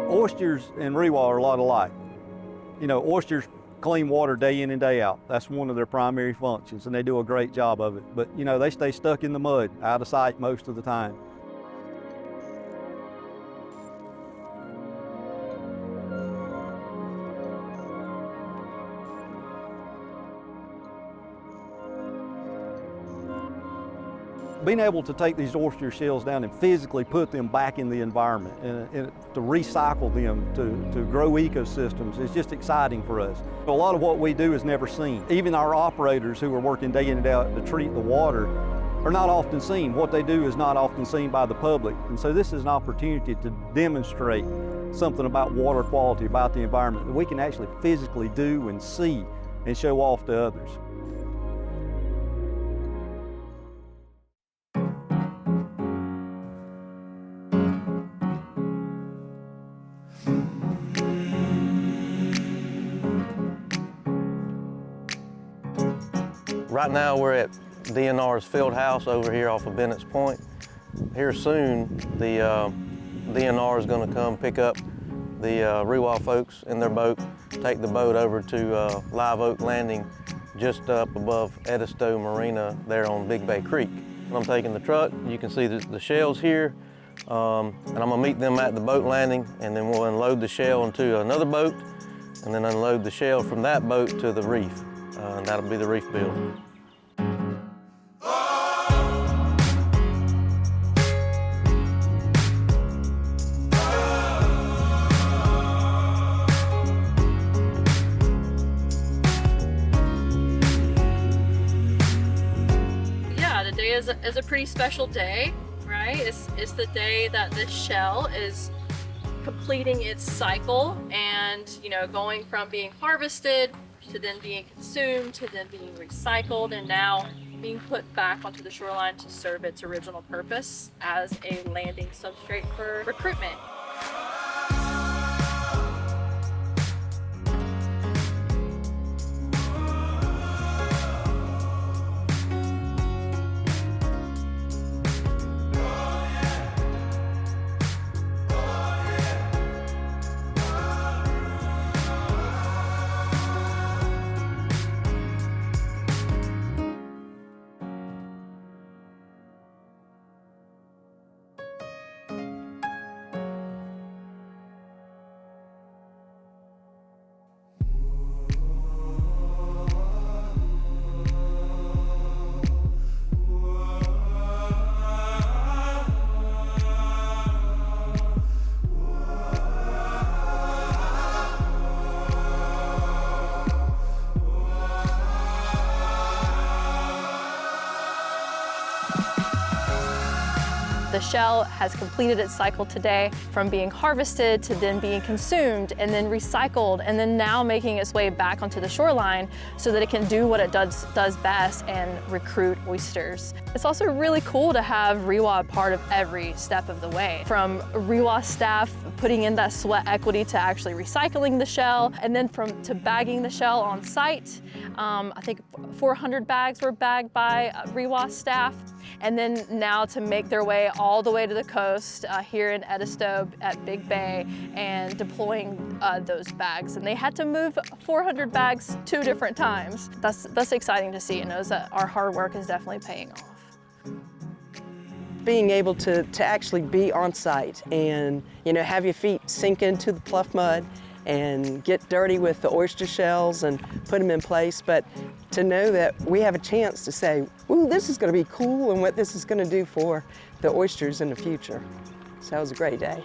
Oysters and ReWa are a lot alike. You know, oysters clean water day in and day out. That's one of their primary functions, and they do a great job of it. But, you know, they stay stuck in the mud, out of sight most of the time. Being able to take these oyster shells down and physically put them back in the environment and to recycle them to grow ecosystems is just exciting for us. A lot of what we do is never seen. Even our operators who are working day in and out to treat the water are not often seen. What they do is not often seen by the public. And so this is an opportunity to demonstrate something about water quality, about the environment that we can actually physically do and see and show off to others. Right now we're at DNR's field house over here off of Bennett's Point. Here soon the DNR is going to come pick up the ReWa folks in their boat, take the boat over to Live Oak Landing just up above Edisto Marina there on Big Bay Creek. I'm taking the truck, you can see the shells here, and I'm going to meet them at the boat landing, and then we'll unload the shell into another boat and then unload the shell from that boat to the reef. And that'll be the reef build. Yeah, today is a pretty special day, right? It's the day that this shell is completing its cycle and, you know, going from being harvested to then being consumed, to then being recycled, and now being put back onto the shoreline to serve its original purpose as a landing substrate for recruitment. The shell has completed its cycle today from being harvested to then being consumed and then recycled and then now making its way back onto the shoreline so that it can do what it does best and recruit oysters. It's also really cool to have ReWa part of every step of the way, from ReWa staff putting in that sweat equity to actually recycling the shell, and then to bagging the shell on site. I think 400 bags were bagged by ReWa staff, and then now to make their way all the way to the coast here in Edisto at Big Bay and deploying those bags. And they had to move 400 bags 2 different times. That's exciting to see. It knows that our hard work is definitely paying off. Being able to actually be on site and, you know, have your feet sink into the pluff mud and get dirty with the oyster shells and put them in place, but to know that we have a chance to say, ooh, this is going to be cool and what this is going to do for the oysters in the future. So it was a great day.